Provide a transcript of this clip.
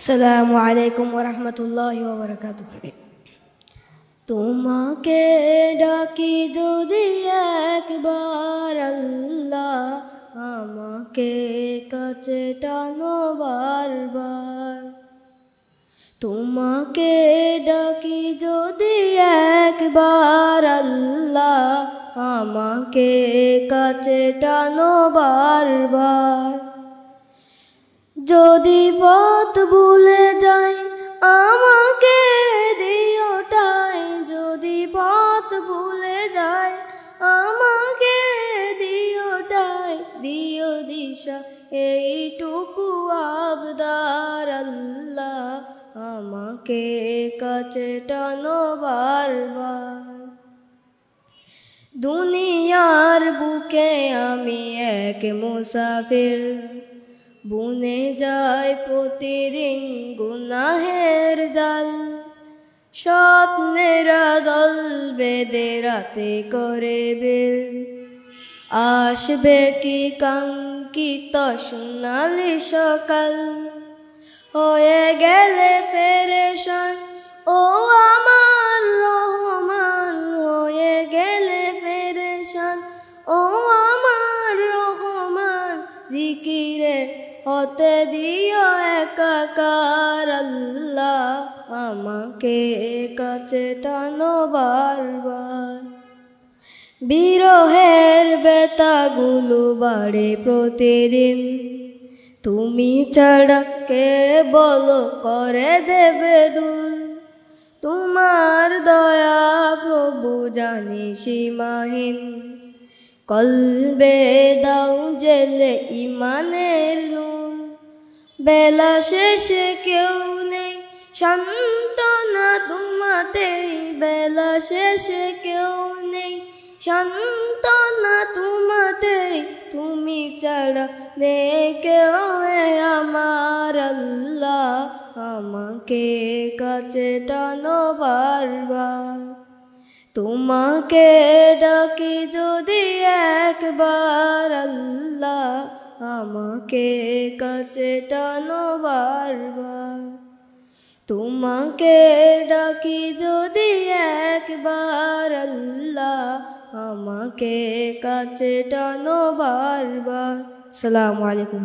আসসালামু আলাইকুম ওয়া রাহমাতুল্লাহি ওয়া বারাকাতুহু। তোমাকে ডাকি যদি একবার আল্লাহ, আমাকে কাছে টানো বারবার। তোমাকে ডাকি যদি একবার আল্লাহ, আমাকে কাছে টানো বারবার। যদি পথ ভুলে যাই আমাকে দিও ঠাই, যদি পথ ভুলে যাই আমাকে দিও ঠাই, দিও দিশা এইটুকু আবদার আল্লাহ, আমাকে কাছে টানো বারবার। দুনিয়ার বুকে আমি এক মুসাফির, বুনে যায় প্রতিদিন গুনাহের জাল। স্বপ্নেরা দল বেঁধে রাতে করে বের, আসবে কি কাঙ্ক্ষিত সোনালি সকাল। হয়ে গেলে পেরেশান ও আমার রহমান, হয়ে গেলে পেরেশান ও আমার রহমান। জিকিরে হতে দিও একাকার আল্লাহ, আমাকে কাছে টানো বারবার। বিরহের ব্যথাগুলো বাড়ে প্রতিদিন, তুমি ছাড়া কে বলো করে দেবে দূর। তোমার দয়া প্রভু জানি সীমাহীন, কলবে দাও জেলে ইমানের নূর। বেলা শেষে কেউ নেই সান্ত্বনা তোমাতেই, বেলা শেষে কেউ নেই সান্ত্বনা তোমাতেই। তুমি ছাড়া নেই কেউ আমার আল্লাহ, আমাকে কাছে টানো বারবার। তোমাকে ডাকি যদি একবার আল্লাহ, আমাকে কাছে টানো বারবার। তোমাকে ডাকি যদি একবার আল্লাহ, আমাকে কাছে টানো বারবার। আসসালামু আলাইকুম।